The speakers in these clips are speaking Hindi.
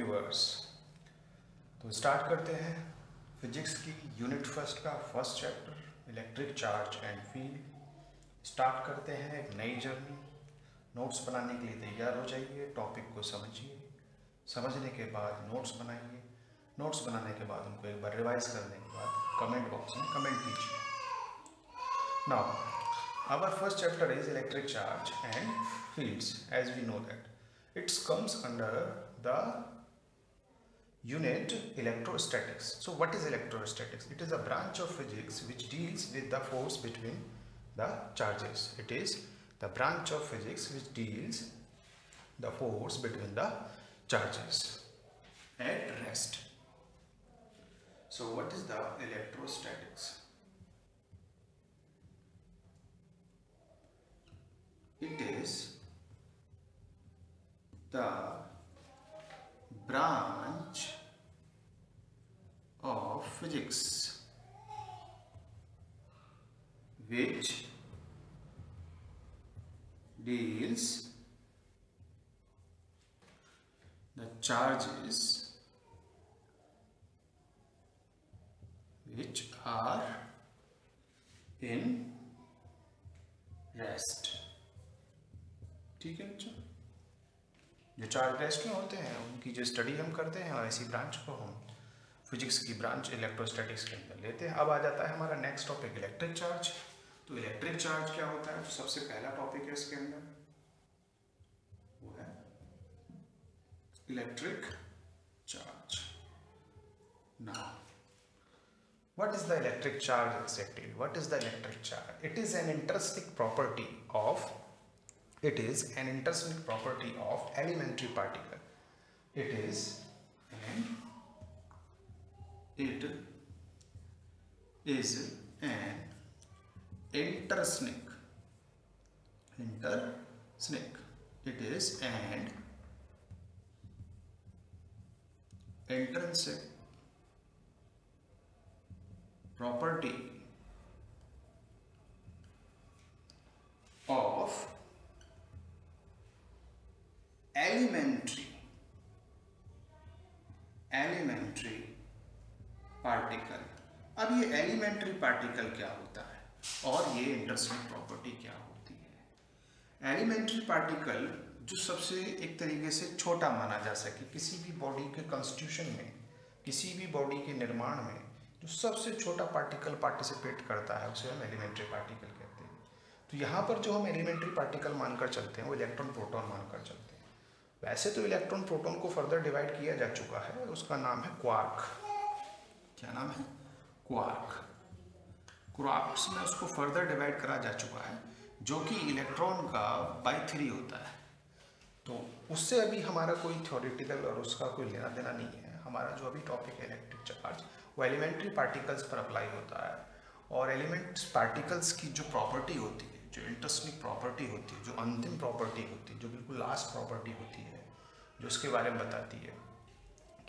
व्यूअर्स, तो स्टार्ट करते हैं फिजिक्स की यूनिट फर्स्ट का first chapter electric charge and field. Start करते हैं एक नई जर्नी। नोट्स बनाने के लिए तैयार हो जाइए। टॉपिक को समझिए, समझने के बाद नोट्स बनाइए। नोट्स बनाने के बाद उनको एक बार रिवाइज करने के बाद कमेंट बॉक्स में कमेंट कीजिए। Now our first chapter is electric charge and fields. As we know that it comes under the unit electrostatics. So what is electrostatics? It is a branch of physics which deals with the force between the charges. It is the branch of physics which deals the force between the charges at rest. So what is the electrostatics? It is the branch of physics which deals the charges which are in rest. ठीक है बच्चों, जो चार्ज रेस्ट में होते हैं उनकी जो स्टडी हम करते हैं और ऐसी ब्रांच को हम फिजिक्स की ब्रांच इलेक्ट्रोस्टैटिक्स के अंदर लेते हैं। अब आ जाता है हमारा नेक्स्ट टॉपिक इलेक्ट्रिक चार्ज। तो इलेक्ट्रिक चार्ज क्या होता है? तो सबसे पहला टॉपिक है इसके अंदर वो है electric charge. Now what is the electric charge exactly? What is the electric charge? It is an intrinsic property of elementary particle. It is an intrinsic. It is an intrinsic property of elementary particle. अब ये एलिमेंट्री पार्टिकल क्या होता है और ये इंटरस्टिंग प्रॉपर्टी क्या होती है? एलिमेंट्री पार्टिकल जो सबसे एक तरीके से छोटा माना जा सके, किसी भी बॉडी के कॉन्स्टिट्यूशन में, किसी भी बॉडी के निर्माण में जो सबसे छोटा पार्टिकल पार्टिसिपेट करता है उसे हम एलिमेंट्री पार्टिकल कहते हैं। तो यहाँ पर जो हम एलिमेंट्री पार्टिकल मानकर चलते हैं वो इलेक्ट्रॉन प्रोटॉन मानकर चलते हैं। वैसे तो इलेक्ट्रॉन प्रोटॉन को फर्दर डिवाइड किया जा चुका है, उसका नाम है क्वार्क। क्या नाम है? क्वार्क। क्वार्क्स में उसको फर्दर डिवाइड करा जा चुका है, जो कि इलेक्ट्रॉन का बाई 3 होता है। तो उससे अभी हमारा कोई थ्योरेटिकल और उसका कोई लेना देना नहीं है। हमारा जो अभी टॉपिक है इलेक्ट्रिक चार्ज वो एलिमेंट्री पार्टिकल्स पर अप्लाई होता है। और एलिमेंट्स पार्टिकल्स की जो प्रॉपर्टी होती है, जो इंटरस्टिंग प्रॉपर्टी होती है, जो अंतिम प्रॉपर्टी होती है, जो बिल्कुल लास्ट प्रॉपर्टी होती है, जो इसके बारे में बताती है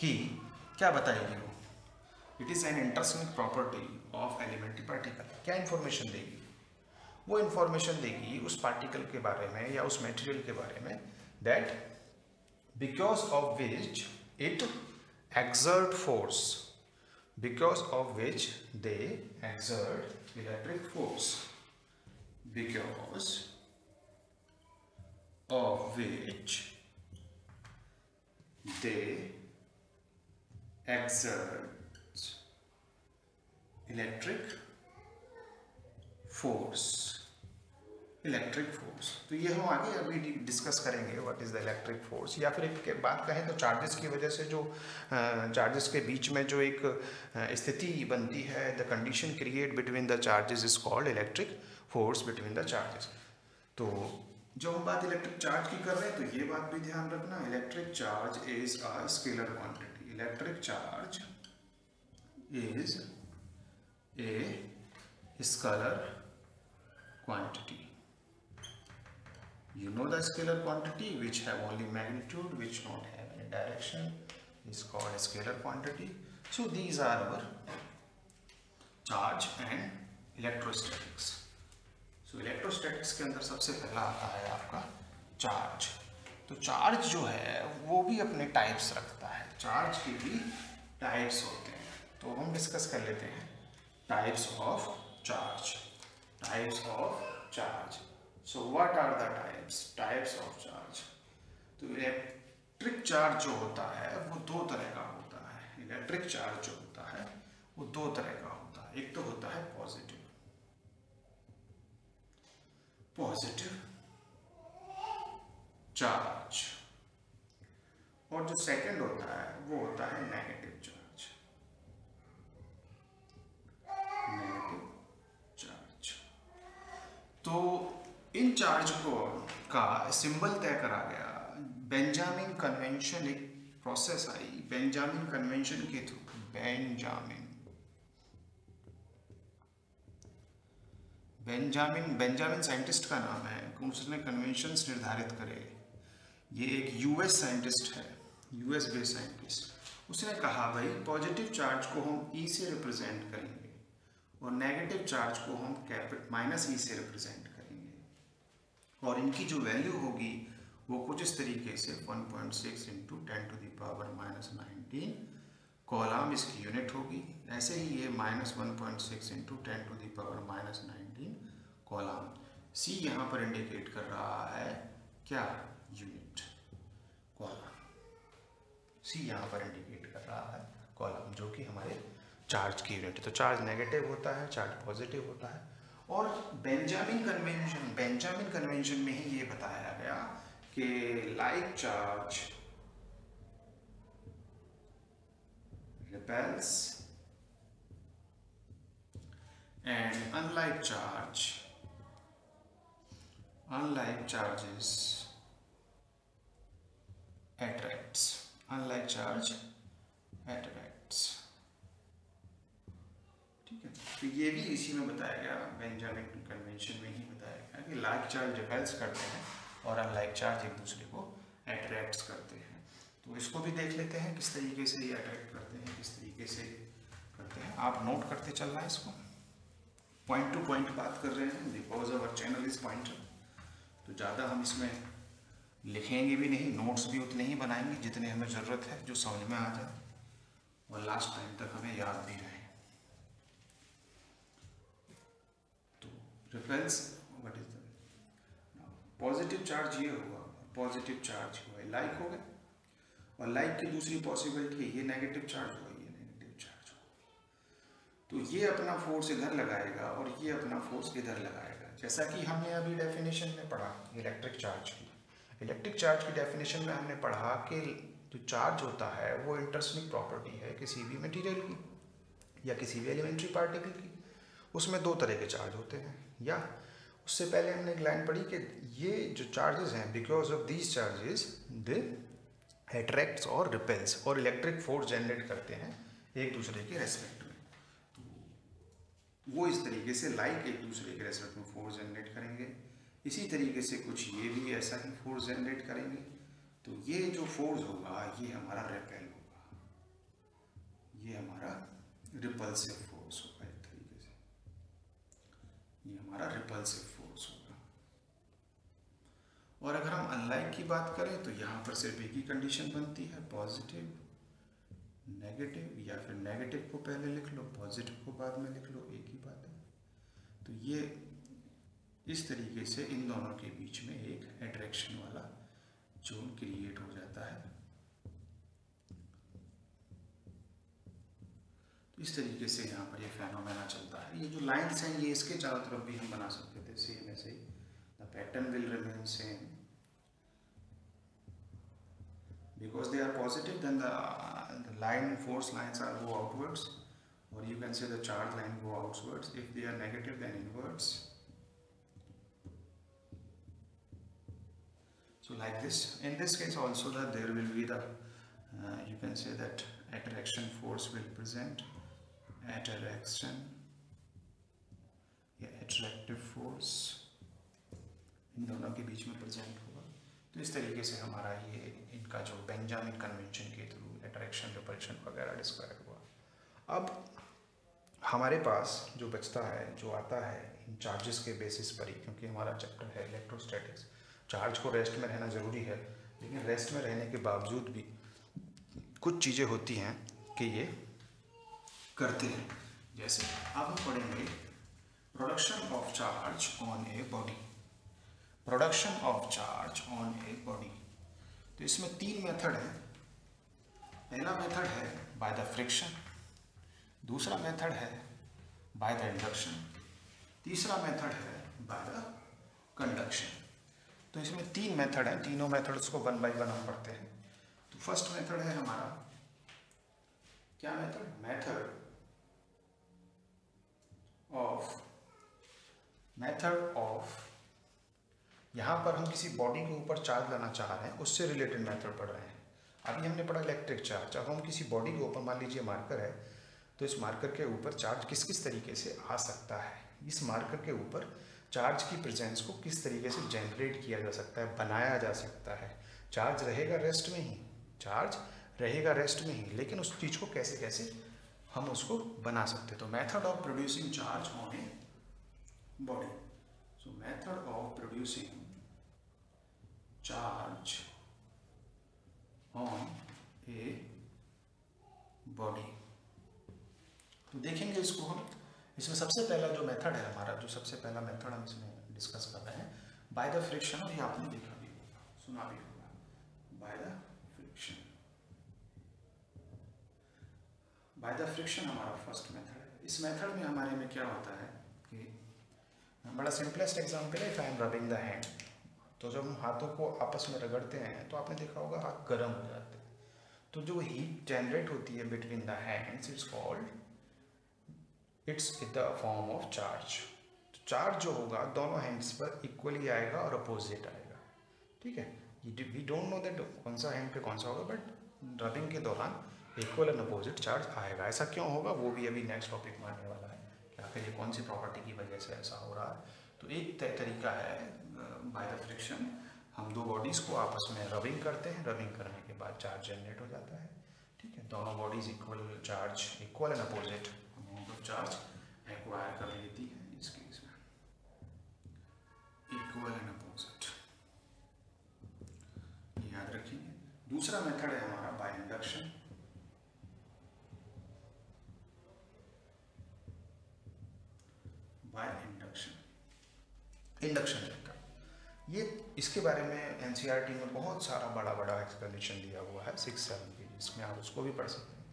कि क्या बताएगी वो? It is an interesting property of elementary particle. क्या इन्फॉर्मेशन देगी? वो इन्फॉर्मेशन देगी उस पार्टिकल के बारे में या उस मटेरियल के बारे में that because of which it exert force, because of which they exert electric force, because of which they exert electric force. तो ये हम आगे अभी डिस्कस करेंगे what is the electric force. या फिर एक बात कहें तो चार्जेस की वजह से जो चार्जेस के बीच में जो एक स्थिति बनती है, the condition create between the charges is called electric force between the charges. तो जो हम बात इलेक्ट्रिक चार्ज की कर रहे हैं तो ये बात भी ध्यान रखना, electric charge is a scalar quantity. Electric charge is a scalar quantity. You know the scalar quantity which have only magnitude, which don't have any direction, is called a scalar quantity. So these are our charge and electrostatics के अंदर सबसे पहला आता है आपका चार्ज। तो चार्ज जो है वो भी अपने टाइप्स रखता है, चार्ज के भी टाइप्स होते हैं। तो हम डिस्कस कर लेते हैं types of charge. Types of charge, so what are the types of charge? तो इलेक्ट्रिक चार्ज जो होता है वो दो तरह का होता है। इलेक्ट्रिक चार्ज जो होता है वो दो तरह का होता है। एक तो होता है पॉजिटिव चार्ज, और जो सेकंड होता है वो होता है नेगेटिव चार्ज। तो इन चार्ज को का सिंबल तय करा गया बेंजामिन कन्वेंशन, एक प्रोसेस आई बेंजामिन कन्वेंशन के थ्रू। बेंजामिन साइंटिस्ट का नाम है, उसने कन्वेंशंस निर्धारित करे। ये एक यूएस साइंटिस्ट है, यूएस बेस्ड साइंटिस्ट। उसने कहा भाई पॉजिटिव चार्ज को हम ई से रिप्रेजेंट करेंगे और नेगेटिव चार्ज को हम -e से रिप्रेजेंट करेंगे, और इनकी जो वैल्यू होगी वो कुछ इस तरीके से 1.6 × 10⁻⁻19 कॉलम इसकी यूनिट होगी। ऐसे ही ये -1.6 × 10⁻⁻19 कॉलम। सी यहाँ पर इंडिकेट कर रहा है क्या? यूनिट। कॉलम सी यहाँ पर इंडिकेट कर रहा है कॉलम, जो कि हमारे चार्ज की यूनिट है। तो चार्ज नेगेटिव होता है, चार्ज पॉजिटिव होता है। और बेंजामिन कन्वेंशन में ही ये बताया गया कि like charge repels and unlike charges attracts. Unlike charge attracts। ठीक है, तो ये भी इसी में बताया गया, बेंजामिन कन्वेंशन में ही बताया गया कि लाइक चार्ज रिपेल्स करते हैं और अनलाइक चार्ज एक दूसरे को अट्रैक्ट्स करते हैं। तो इसको भी देख लेते हैं किस तरीके से ये अट्रैक्ट करते हैं, किस तरीके से करते हैं। आप नोट करते चलना है इसको, पॉइंट टू पॉइंट बात कर रहे हैं because our channel is pointer. तो ज़्यादा हम इसमें लिखेंगे भी नहीं, नोट्स भी उतने ही बनाएंगे जितने हमें ज़रूरत है, जो समझ में आ जाए और लास्ट टाइम तक हमें याद भी रहे। तो repels, what is the positive charge? ये होगा पॉजिटिव चार्ज हुआ, लाइक हो गया, और लाइक की दूसरी पॉसिबिलिटी है ये नेगेटिव चार्ज हुआ, ये नेगेटिव चार्ज हुआ। तो ये अपना फोर्स इधर लगाएगा और ये अपना फोर्स इधर लगाएगा। जैसा कि हमने अभी डेफिनेशन में पढ़ा इलेक्ट्रिक चार्ज की। इलेक्ट्रिक चार्ज की डेफिनेशन में हमने पढ़ा कि जो चार्ज होता है वो इंटरस्टिंग प्रॉपर्टी है किसी भी मटेरियल की या किसी भी एलिमेंट्री पार्टिकल की। उसमें दो तरह के चार्ज होते हैं, या उससे पहले हमने एक लाइन पढ़ी कि ये जो चार्जेस हैं, because of these charges they attracts और रिपेल्स, और इलेक्ट्रिक फोर्स जनरेट करते हैं एक दूसरे के रेस्पेक्ट में। तो वो इस तरीके से लाइक एक दूसरे के रेस्पेक्ट में फोर्स जनरेट करेंगे। इसी तरीके से कुछ ये भी ऐसा ही फोर्स जनरेट करेंगे। तो ये जो फोर्स होगा ये हमारा रिपेल होगा, ये हमारा रिपल्सिव फोर्स होगा। एक तरीके से ये हमारा रिपल्सिव फोर्स होगा। और अगर हम अनलाइक की बात करें तो यहाँ पर सिर्फ एक ही कंडीशन बनती है, पॉजिटिव नेगेटिव, या फिर नेगेटिव को पहले लिख लो पॉजिटिव को बाद में लिख लो, एक ही बात है। तो ये इस तरीके से इन दोनों के बीच में एक अट्रैक्शन वाला जोन क्रिएट हो जाता है। तो इस तरीके से यहाँ पर ये फेनोमेना चलता है। ये जो लाइन्स हैं ये इसके चारों तरफ भी हम बना सकते थे सेम ऐसे ही। The pattern will remain same because they are positive, then the line force lines are go outwards, or you can say the charge line go outwards. If they are negative, then inwards. So like this. In this case also that there will be the you can say that attraction force will present attractive force इन दोनों के बीच में प्रेजेंट होगा। तो इस तरीके से हमारा ये इनका जो बेंजामिन कन्वेंशन के थ्रू अट्रैक्शन रिपल्शन वगैरह डिस्क्राइब हुआ। अब हमारे पास जो बचता है, जो आता है इन चार्जेस के बेसिस पर ही, क्योंकि हमारा चैप्टर है इलेक्ट्रोस्टैटिक्स, चार्ज को रेस्ट में रहना ज़रूरी है लेकिन रेस्ट में रहने के बावजूद भी कुछ चीज़ें होती हैं कि ये करते हैं। जैसे अब हम पढ़ेंगे production of charge on a body. Production of charge on a body, तो इसमें 3 मेथड है। पहला मेथड है बाय द फ्रिक्शन, दूसरा मेथड है बाय द इंडक्शन, तीसरा मेथड है बाय द कंडक्शन। तो इसमें 3 मेथड हैं, तीनों मेथड्स को 1 बाय 1 हम पढ़ते हैं। तो फर्स्ट मेथड है हमारा क्या मेथड? मेथड ऑफ यहाँ पर हम किसी बॉडी के ऊपर चार्ज लाना चाह रहे हैं, उससे रिलेटेड मेथड पढ़ रहे हैं। अभी हमने पढ़ा इलेक्ट्रिक चार्ज। अब हम किसी बॉडी के ऊपर, मान लीजिए मार्कर है, तो इस मार्कर के ऊपर चार्ज किस किस तरीके से आ सकता है, इस मार्कर के ऊपर चार्ज की प्रेजेंस को किस तरीके से जनरेट किया जा सकता है, बनाया जा सकता है। चार्ज रहेगा रेस्ट में ही, चार्ज रहेगा रेस्ट में ही, लेकिन उस चीज़ को कैसे कैसे हम उसको बना सकते हैं। तो method of producing charge on a body. So method of producing charge on a body. तो देखेंगे इसको हम। इसमें सबसे पहला जो मेथड है हमारा, जो सबसे पहला मेथड हम इसमें डिस्कस कर रहे हैं, बाय द फ्रिक्शन। और ये आपने देखा भी होगा, सुना भी होगा, by the friction. By the friction हमारा फर्स्ट मेथड है। इस मेथड में हमारे में क्या होता है कि बड़ा सिंपलेस्ट एग्जाम्पल है, if I am rubbing the hand. तो जब हम हाथों को आपस में रगड़ते हैं तो आपने देखा होगा हाथ गर्म हो जाते हैं। तो जो हीट जनरेट होती है between the hands, it's called, it's the form of charge. तो चार्ज जो होगा दोनों हैंड्स पर इक्वली आएगा और अपोजिट आएगा, ठीक है। वी डोंट नो दैट कौन सा हैंड पे कौन सा होगा, बट रबिंग के दौरान इक्वल एंड अपोजिट चार्ज आएगा। ऐसा क्यों होगा वो भी अभी नेक्स्ट टॉपिक में आने वाला है कि आखिर ये कौन सी प्रॉपर्टी की वजह से ऐसा हो रहा है। तो एक तरीका है बाय द फ्रिक्शन, हम दो बॉडीज़ को आपस में रबिंग करते हैं, रबिंग करने के बाद चार्ज जनरेट हो जाता है, ठीक है। दोनों bodies equal charge, equal and opposite amount of charge acquire कर लेती है। इस केस में इक्वल एंड अपोजिट, याद रखिए। दूसरा मेथड है हमारा by induction. By induction method, ये इसके बारे में एनसीईआरटी में बहुत सारा बड़ा बड़ा एक्सप्लेनेशन दिया हुआ है, 6-7 पेजेस में, आप उसको भी पढ़ सकते हैं।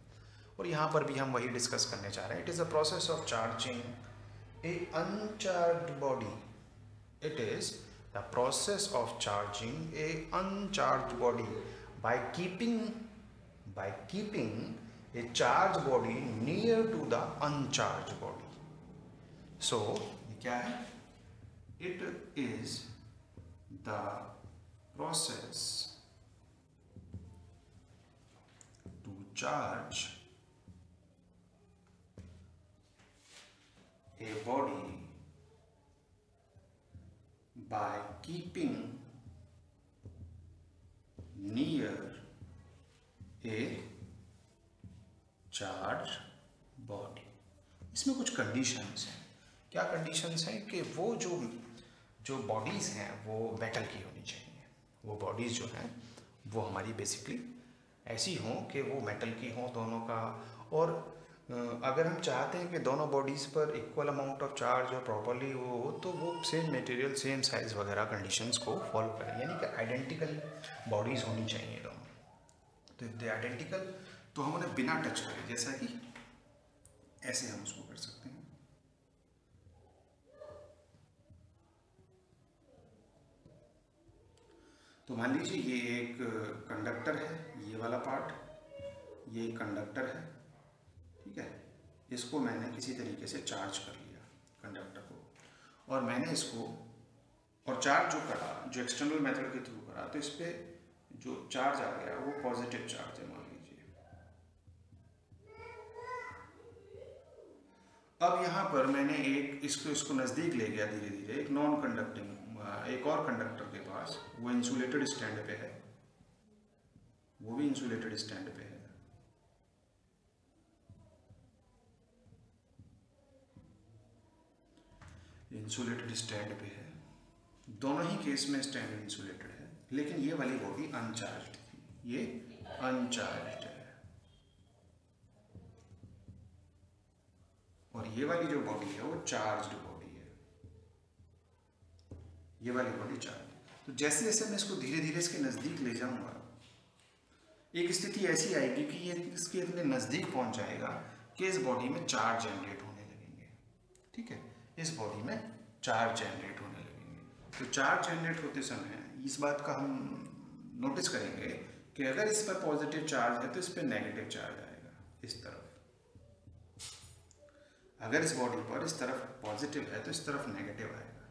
और यहाँ पर भी हम वही डिस्कस करने चाह रहे हैं। It is the process of charging a uncharged body. It is the process of charging a uncharged body by keeping a charge body near to the uncharge body. So क्या है? It is the process to charge a body by keeping near a charged body। इसमें कुछ कंडीशंस हैं। क्या कंडीशंस हैं? कि वो जो बॉडीज़ हैं वो मेटल की होनी चाहिए। वो बॉडीज़ जो हैं वो हमारी बेसिकली ऐसी हों कि वो मेटल की हों दोनों का। और अगर हम चाहते हैं कि दोनों बॉडीज़ पर इक्वल अमाउंट ऑफ चार्ज और प्रॉपरली हो, तो वो सेम मटेरियल, सेम साइज़ वगैरह कंडीशंस को फॉलो करें, यानी कि आइडेंटिकल बॉडीज़ होनी चाहिए दोनों। तो इफ दे आइडेंटिकल, तो हम उन्हें बिना टच करें, जैसा कि ऐसे हम उसको कर सकते हैं। तो मान लीजिए ये एक कंडक्टर है, ये वाला पार्ट, ये एक कंडक्टर है, ठीक है। इसको मैंने किसी तरीके से चार्ज कर लिया कंडक्टर को, और मैंने इसको, और चार्ज जो करा, जो एक्सटर्नल मेथड के थ्रू करा, तो इस पर जो चार्ज आ गया वो पॉजिटिव चार्ज है, मान लीजिए। अब यहाँ पर मैंने इसको नज़दीक ले गया धीरे धीरे, एक नॉन कंडक्टिंग, एक और कंडक्टर के पास, वो इंसुलेटेड स्टैंड पे है, वो भी इंसुलेटेड स्टैंड पे है। इंसुलेटेड स्टैंड पे है, दोनों ही केस में स्टैंड इंसुलेटेड है। लेकिन ये वाली बॉडी अनचार्ज्ड थी, ये अनचार्ज्ड है, और ये वाली जो बॉडी है वो चार्ज्ड बॉडी है, ये वाली बॉडी चार्ज। तो जैसे जैसे मैं इसको धीरे धीरे इसके नज़दीक ले जाऊंगा, एक स्थिति ऐसी आएगी कि ये इसके इतने नज़दीक पहुंच जाएगा कि इस बॉडी में चार्ज जनरेट होने लगेंगे। ठीक है, इस बॉडी में चार्ज जनरेट होने लगेंगे। तो चार्ज जनरेट होते समय इस बात का हम नोटिस करेंगे कि अगर इस पर पॉजिटिव चार्ज है तो इस पर नेगेटिव चार्ज आएगा इस तरफ, अगर इस बॉडी पर इस तरफ पॉजिटिव है तो इस तरफ नेगेटिव आएगा,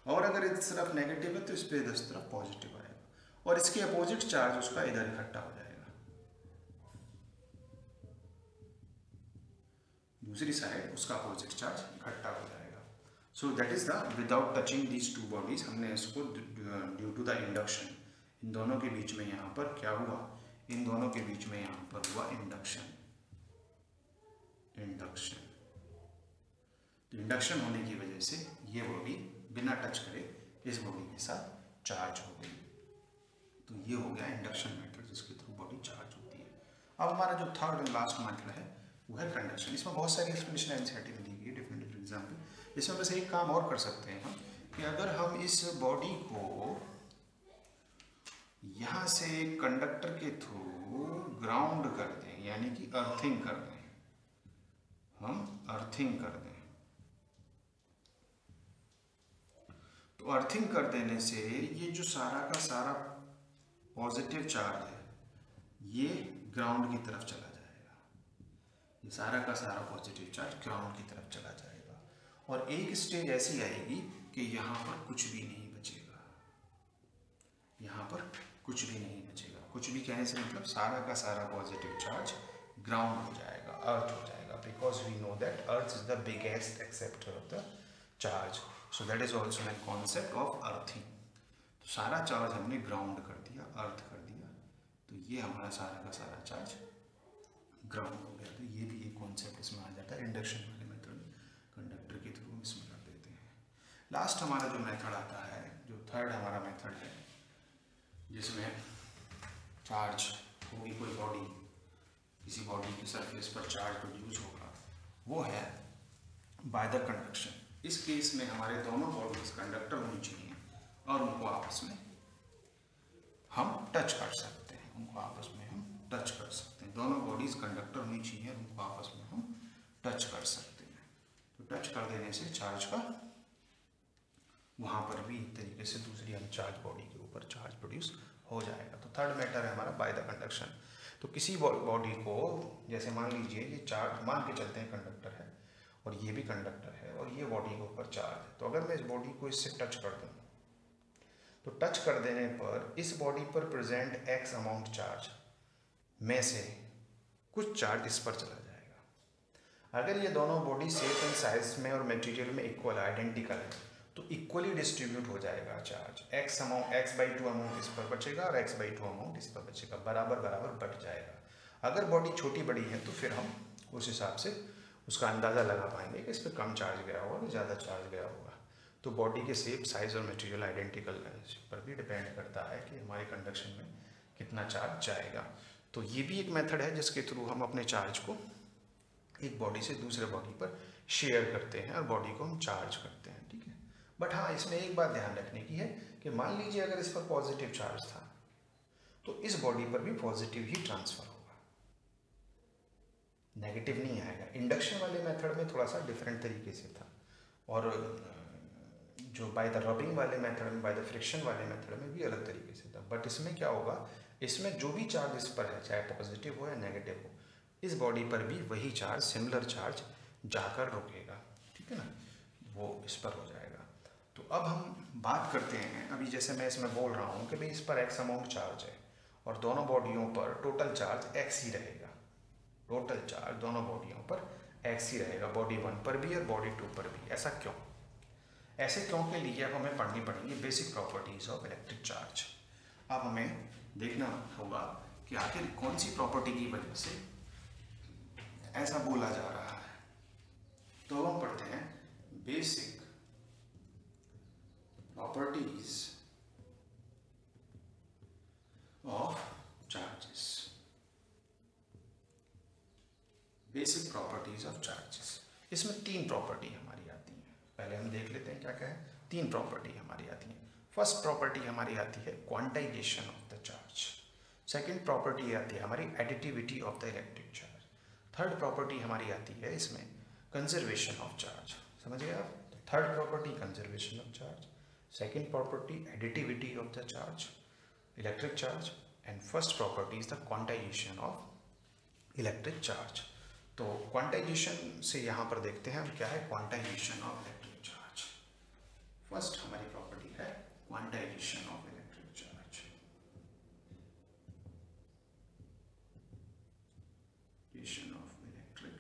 और अगर इस तरफ नेगेटिव है तो इस पर इस तरफ पॉजिटिव आएगा, और इसके अपोजिट चार्ज उसका इधर इकट्ठा हो जाएगा, दूसरी साइड उसका अपोजिट चार्ज इकट्ठा हो जाएगा। सो that is the without touching these two bodies, हमने इसको ड्यू टू द इंडक्शन, इन दोनों के बीच में यहाँ पर क्या हुआ, इन दोनों के बीच में यहाँ पर हुआ इंडक्शन। इंडक्शन, तो इंडक्शन होने की वजह से ये बॉडी बिना टच करे इस बॉडी के साथ चार्ज हो गई। तो ये हो गया इंडक्शन मेथड जिसके थ्रू बॉडी चार्ज होती है। अब हमारा जो थर्ड एंड लास्ट मेथड है वो है कंडक्शन। इसमें बहुत सारी एक्सप्लेनेशन एनसीईआरटी में दी गई है, डिफरेंट डिफरेंट एग्जाम्पल। इसमें बस एक काम और कर सकते हैं हम कि अगर हम इस बॉडी को यहाँ से कंडक्टर के थ्रू ग्राउंड कर दें, यानी कि अर्थिंग कर दें, हम अर्थिंग कर दें, तो अर्थिंग कर देने से ये जो सारा का सारा पॉजिटिव चार्ज है ये ग्राउंड की तरफ चला जाएगा, ये सारा का सारा पॉजिटिव चार्ज ग्राउंड की तरफ चला जाएगा, और एक स्टेज ऐसी आएगी कि यहाँ पर कुछ भी नहीं बचेगा, यहाँ पर कुछ भी नहीं बचेगा। कुछ भी कहने से मतलब सारा का सारा पॉजिटिव चार्ज ग्राउंड हो जाएगा, अर्थ हो जाएगा, because we know that earth is the biggest acceptor of the charge, so that is also an concept of earthing. तो सारा चार्ज हमने ग्राउंड कर दिया, अर्थ कर दिया, तो ये हमारा सारा का सारा चार्ज ग्राउंड हो गया। तो ये भी एक कॉन्सेप्ट इसमें आ जाता है, इंडक्शन वाले मेथड कंडक्टर के थ्रू इसमें कर देते हैं। लास्ट हमारा जो मेथड आता है, जो थर्ड हमारा मेथड है, जिसमें चार्ज होगी कोई बॉडी, किसी बॉडी की सरफेस पर चार्ज प्रोड्यूस होगा, वो है बाय द कंडक्शन। इस केस में हमारे दोनों बॉडीज कंडक्टर होनी चाहिए और उनको आपस में हम टच कर सकते हैं, उनको आपस में हम टच कर सकते हैं। दोनों बॉडीज कंडक्टर होनी चाहिए और उनको आपस में हम टच कर सकते हैं। तो टच कर देने से चार्ज का वहाँ पर भी एक तरीके से दूसरी अनचार्ज बॉडी के ऊपर चार्ज प्रोड्यूस हो जाएगा। तो थर्ड मैटर है हमारा बाय द कंडक्शन। तो किसी बॉडी को, जैसे मान लीजिए ये चार्ज, मान के चलते हैं कंडक्टर है और ये भी कंडक्टर है और ये बॉडी के ऊपर चार्ज है, तो अगर मैं इस बॉडी को इससे टच कर दूँ तो टच कर देने पर इस बॉडी पर प्रेजेंट एक्स अमाउंट चार्ज में से कुछ चार्ज इस पर चला जाएगा। अगर ये दोनों बॉडी शेप एंड साइज में और मटेरियल में इक्वल आइडेंटिकल है तो इक्वली डिस्ट्रीब्यूट हो जाएगा charge. X amount, x/2 amount इस पर बचेगा और x/2 अमाउंट इस पर बचेगा, बराबर बराबर बट जाएगा। अगर बॉडी छोटी बड़ी है तो फिर हम उस हिसाब से उसका अंदाज़ा लगा पाएंगे कि इस पर कम चार्ज गया होगा कि ज़्यादा चार्ज गया होगा। तो बॉडी के शेप, साइज और मटेरियल आइडेंटिकल पर भी डिपेंड करता है कि हमारे कंडक्शन में कितना चार्ज जाएगा। तो ये भी एक मेथड है जिसके थ्रू हम अपने चार्ज को एक बॉडी से दूसरे बॉडी पर शेयर करते हैं और बॉडी को हम चार्ज करते हैं, ठीक है। बट हाँ, इसमें एक बात ध्यान रखने की है कि मान लीजिए अगर इस पर पॉजिटिव चार्ज था तो इस बॉडी पर भी पॉजिटिव ही ट्रांसफर होगा, नेगेटिव नहीं आएगा। इंडक्शन वाले मेथड में थोड़ा सा डिफरेंट तरीके से था, और जो बाय द रबिंग वाले मेथड में, बाय द फ्रिक्शन वाले मेथड में भी अलग तरीके से था। बट इसमें क्या होगा, इसमें जो भी चार्ज इस पर है, चाहे पॉजिटिव हो या नेगेटिव हो, इस बॉडी पर भी वही चार्ज, सिमिलर चार्ज जाकर रुकेगा, ठीक है ना, वो इस पर हो जाएगा। तो अब हम बात करते हैं, अभी जैसे मैं इसमें बोल रहा हूँ कि भाई इस पर एक्स अमाउंट चार्ज है और दोनों बॉडियों पर टोटल चार्ज एक्स ही रहेगा, टोटल चार्ज दोनों बॉडियों पर एक्स ही रहेगा, बॉडी 1 पर भी और बॉडी 2 पर भी। ऐसा क्यों? ऐसे क्यों के लिए अब हमें पढ़नी पड़ेंगी basic properties of electric charge. अब हमें देखना होगा कि आखिर कौन सी प्रॉपर्टी की वजह से ऐसा बोला जा रहा है। तो हम पढ़ते हैं basic properties of charges, basic properties of charges. इसमें 3 प्रॉपर्टी हमारी आती हैं, पहले हम देख लेते हैं क्या क्या है। 3 प्रॉपर्टी हमारी आती हैं। फर्स्ट प्रॉपर्टी हमारी आती है quantization of the charge. Second property आती है हमारी additivity of the electric charge. Third property हमारी आती है इसमें कंजर्वेशन ऑफ चार्ज। समझ गए आप? Third property conservation of charge, second property additivity of the charge, electric charge, and first property is the quantization of electric charge. तो क्वांटाइजेशन से यहाँ पर देखते हैं हम क्या है quantization of electric charge. First हमारी प्रॉपर्टी है quantization of electric charge. Of electric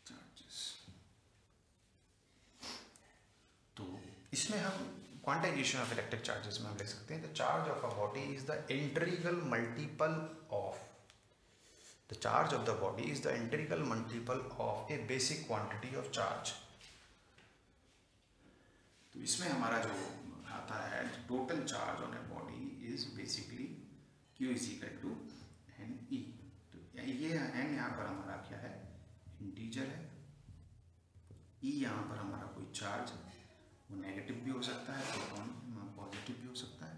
charges. तो इसमें हम क्वांटाइजेशन ऑफ इलेक्ट्रिक चार्जेस में हम लिख सकते हैं the charge of a body is the integral multiple of the charge of the body is the integral multiple of a basic quantity of charge. तो इसमें हमारा जो आता है total charge on a body is basically Q is equal to n e. तो ये एन यहाँ पर हमारा क्या है इंटीजर है, ई यहाँ पर हमारा कोई चार्ज है, वो नेगेटिव भी हो सकता है, प्रोटॉन पॉजिटिव भी हो सकता है,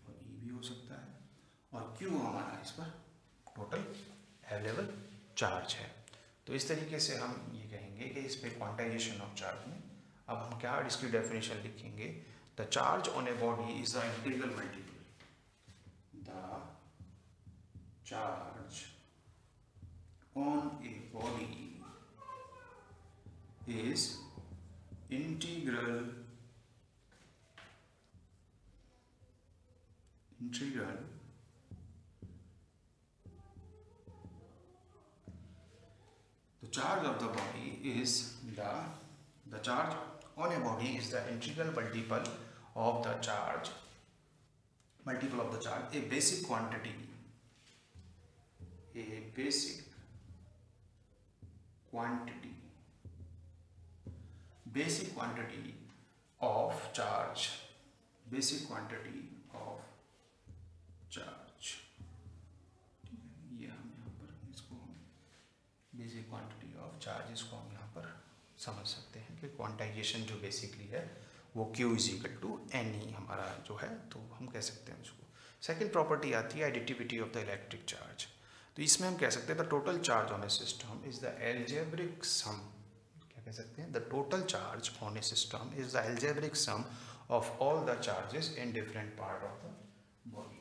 और ई भी हो सकता है, और क्यू हमारा इस पर टोटल अवेलेबल चार्ज है। तो इस तरीके से हम ये कहेंगे कि इस पे क्वांटाइजेशन ऑफ चार्ज में अब हम क्या इसकी डेफिनेशन लिखेंगे the charge on a body is the integral multiple, the charge on a body is integral the charge of the body is the charge on a body is the integral multiple of the charge a basic quantity of charge, basic quantity of charge। ये हम यहाँ पर इसको बेसिक क्वांटिटी ऑफ चार्ज इसको हम यहाँ पर समझ सकते हैं कि क्वांटाइजेशन जो बेसिकली है वो Q is equal to n e हमारा जो है, तो हम कह सकते हैं उसको। सेकेंड प्रॉपर्टी आती है additivity of the electric charge. तो इसमें हम कह सकते हैं the total charge on A system is the algebraic sum, कह सकते हैं the total charge on A system is the algebraic sum of all the charges in different part of the body.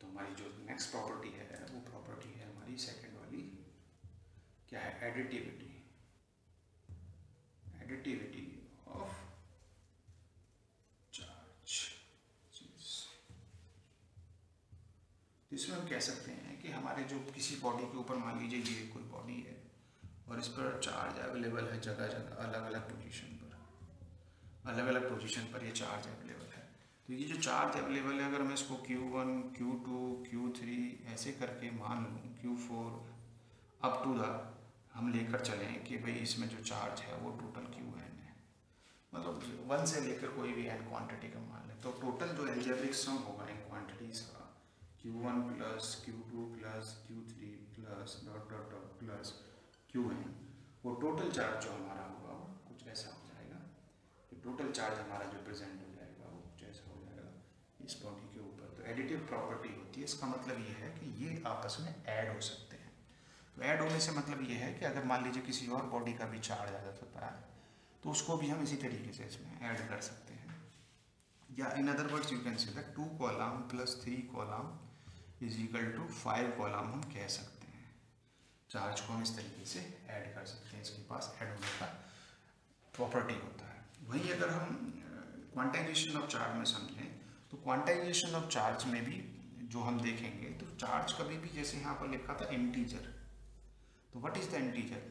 तो हमारी जो नेक्स्ट प्रॉपर्टी है वो प्रॉपर्टी है हमारी सेकंड वाली, क्या है एडिटिविटी ऑफ चार्ज। इसमें हम कह सकते हैं कि हमारे जो किसी बॉडी के ऊपर मान लीजिए ये कोई बॉडी है और इस पर चार्ज अवेलेबल है जगह जगह अलग अलग पोजीशन पर ये चार्ज अवेलेबल है। तो ये जो चार्ज अवेलेबल है अगर मैं इसको Q1, Q2, Q3 ऐसे करके मान लूँ Q4 अप टू द हम लेकर चलें कि भाई इसमें जो चार्ज है वो टोटल Qn है, मतलब 1 से लेकर कोई भी n क्वांटिटी का मान लें, तो टोटल जो एल्जेब्रिक सम होगा इन क्वांटिटीज़ का Q1 plus Q2 plus Q3 plus dot dot dot plus Qn, वो टोटल चार्ज जो हमारा होगा वो कुछ ऐसा हो जाएगा। तो टोटल चार्ज हमारा जो प्रेजेंट हो जाएगा वो कुछ ऐसा हो जाएगा इस बॉडी के ऊपर। तो एडिटिव प्रॉपर्टी होती है, इसका मतलब ये है कि ये आपस में ऐड हो सकते हैं। तो ऐड होने से मतलब ये है कि अगर मान लीजिए किसी और बॉडी का भी चार्ज आ जाता है तो उसको भी हम इसी तरीके से इसमें ऐड कर सकते हैं, या in other words you can say that 2 column plus 3 column is equal to 5 column हम कह सकते हैं। चार्ज को हम इस तरीके से ऐड कर सकते हैं, इसके पास ऐड होने का प्रॉपर्टी होता है। वहीं अगर हम क्वांटाइजेशन ऑफ चार्ज में समझें तो क्वांटाइजेशन ऑफ चार्ज में भी जो हम देखेंगे तो चार्ज कभी भी जैसे यहाँ पर लिखा था इंटीजर, तो व्हाट इज द इंटीजर?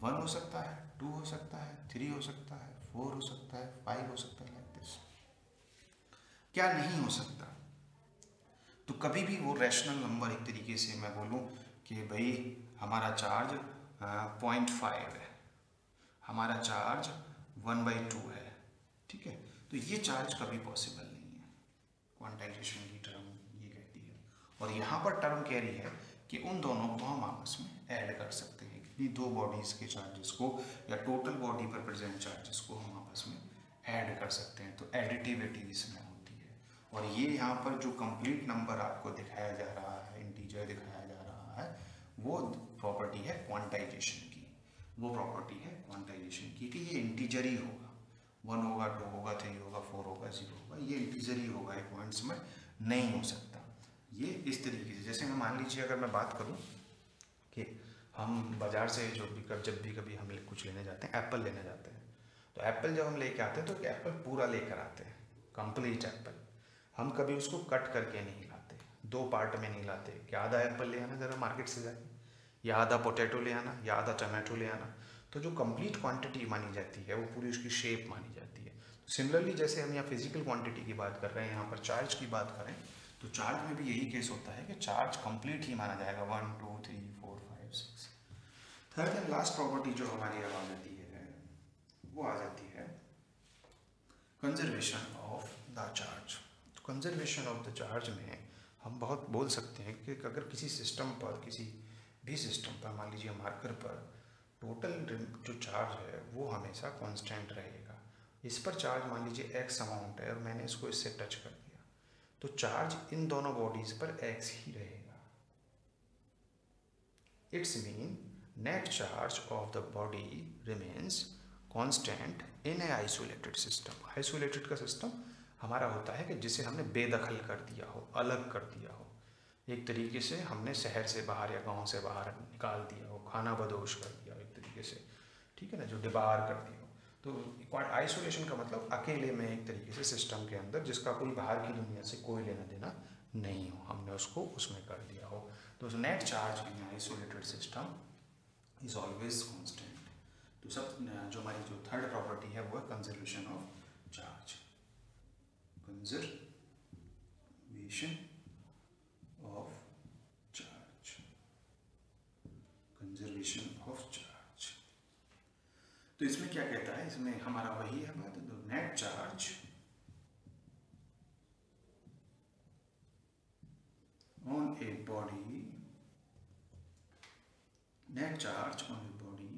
1 हो सकता है, 2 हो सकता है, 3 हो सकता है, 4 हो सकता है, 5 हो सकता है, लाइक दिस। क्या नहीं हो सकता? तो कभी भी वो रैशनल नंबर, एक तरीके से मैं बोलूँ कि भाई हमारा चार्ज 0.5 है, हमारा चार्ज 1/2 है, ठीक है। तो ये चार्ज कभी पॉसिबल नहीं है, क्वांटाइजेशन की टर्म ये कहती है। और यहाँ पर टर्म कह रही है कि उन दोनों को हम आपस में ऐड कर सकते हैं, किसी दो बॉडीज़ के चार्जेस को या टोटल बॉडी पर प्रेजेंट चार्जेस को हम आपस में ऐड कर सकते हैं। तो एडिटिविटी इसमें होती है। और ये यहाँ पर जो कंप्लीट नंबर आपको दिखाया जा रहा है, इंटीजर दिखाया जा रहा है, वो प्रॉपर्टी है क्वांटाइजेशन की। वो प्रॉपर्टी है क्वांटाइजेशन की कि ये इंटीजर ही होगा, 1 होगा, 2 होगा, 3 होगा, 4 होगा, 0 होगा, ये इंटीजर ही होगा, ये पॉइंट्स में नहीं हो सकता। ये इस तरीके से, जैसे मैं मान लीजिए अगर मैं बात करूं कि हम बाज़ार से जब भी कभी हम कुछ लेने जाते हैं, एप्पल लेने जाते हैं, तो एप्पल जब हम लेके आते हैं तो एप्पल पूरा लेकर आते हैं, कंप्लीट एप्पल। हम कभी उसको कट करके नहीं लाते, 2 पार्ट में नहीं लाते कि आधा एप्पल ले आना ज़रा मार्केट से जाके, या आधा पोटैटो ले आना, या आधा टमाटो ले आना। तो जो कंप्लीट क्वांटिटी मानी जाती है वो पूरी उसकी शेप मानी जाती है। तो सिमिलरली जैसे हम यहाँ फिजिकल क्वांटिटी की बात कर रहे हैं, यहाँ पर चार्ज की बात करें तो चार्ज में भी यही केस होता है कि चार्ज कंप्लीट ही माना जाएगा, 1 2 3 4 5 6। थर्ड एंड लास्ट प्रॉपर्टी जो हमारी अब आ जाती है वो आ जाती है कंजर्वेशन ऑफ द चार्ज। तो कंजर्वेशन ऑफ द चार्ज में हम बहुत बोल सकते हैं कि अगर किसी सिस्टम पर, किसी भी सिस्टम पर, मान लीजिए मार्कर पर, टोटल जो चार्ज है वो हमेशा कांस्टेंट रहेगा। इस पर चार्ज मान लीजिए x अमाउंट है और मैंने इसको इससे टच कर दिया, तो चार्ज इन दोनों बॉडीज पर x ही रहेगा। It's mean net charge of the body remains constant in A isolated system. Isolated का सिस्टम हमारा होता है कि जिसे हमने बेदखल कर दिया हो, अलग कर दिया हो, एक तरीके से हमने शहर से बाहर या गांव से बाहर निकाल दिया हो, खाना बदोश कर दिया हो एक तरीके से, ठीक है ना, जो डिबार कर दिया हो। तो आइसोलेशन का मतलब अकेले में एक तरीके से सिस्टम के अंदर, जिसका कोई बाहर की दुनिया से कोई लेना देना नहीं हो, हमने उसको उसमें कर दिया हो। तो net charge in isolated system is always constant. तो सब जो हमारी जो थर्ड प्रॉपर्टी है वो है conservation of charge. Conservation of charge, conservation of charge. तो इसमें क्या कहता है, इसमें हमारा वही है बात, तो net charge on a body, net charge on a body,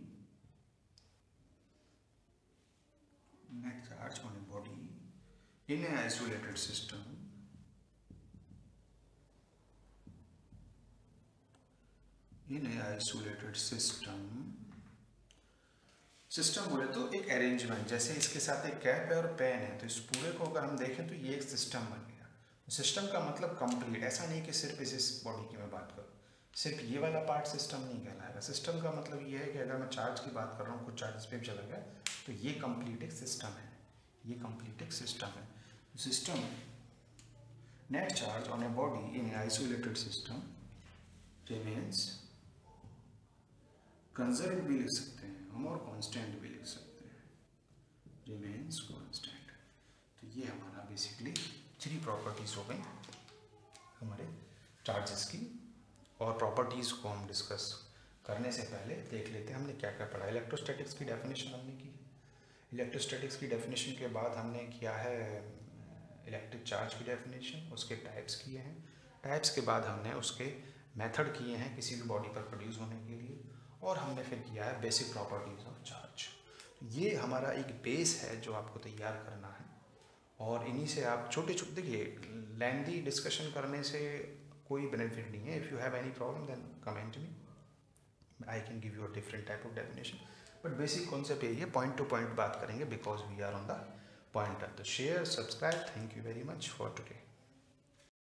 net charge on a body in A isolated system system बोले तो एक अरेंजमेंट, जैसे इसके साथ एक कैप है और पेन है, तो इस पूरे को अगर हम देखें तो ये एक सिस्टम बन गया। सिस्टम का मतलब कंप्लीट, ऐसा नहीं कि सिर्फ इस बॉडी की मैं बात करूँ, सिर्फ ये वाला पार्ट सिस्टम नहीं कहलाएगा। सिस्टम का मतलब ये है कि अगर मैं चार्ज की बात कर रहा हूँ, कुछ चार्जेस पे भी चला गया, तो ये कंप्लीट एक सिस्टम है, ये कंप्लीट एक सिस्टम है। System net charge on a body in A isolated system remains, conserve भी लिख सकते हैं हम और कांस्टेंट भी लिख सकते हैं, रिमेन्स कांस्टेंट। तो ये हमारा बेसिकली 3 प्रॉपर्टीज हो गई हमारे चार्जेस की। और प्रॉपर्टीज़ को हम डिस्कस करने से पहले देख लेते हैं हमने क्या क्या पढ़ा। इलेक्ट्रोस्टैटिक्स की डेफिनेशन हमने की, इलेक्ट्रोस्टैटिक्स की डेफिनेशन के बाद हमने किया है इलेक्ट्रिक चार्ज की डेफिनेशन, उसके टाइप्स किए हैं, टाइप्स के बाद हमने उसके मेथड किए हैं किसी भी बॉडी पर प्रोड्यूस होने के लिए, और हमने फिर किया है बेसिक प्रॉपर्टीज़ ऑफ चार्ज। ये हमारा एक बेस है जो आपको तैयार करना है, और इन्हीं से आप छोटे छोटे, देखिए लेंथी डिस्कशन करने से कोई बेनिफिट नहीं है। If you have any problem then comment me, I can give you a different type of definition, but basic concept यही है, पॉइंट टू पॉइंट बात करेंगे because we are on the pointer. तो share, subscribe, thank you very much for today.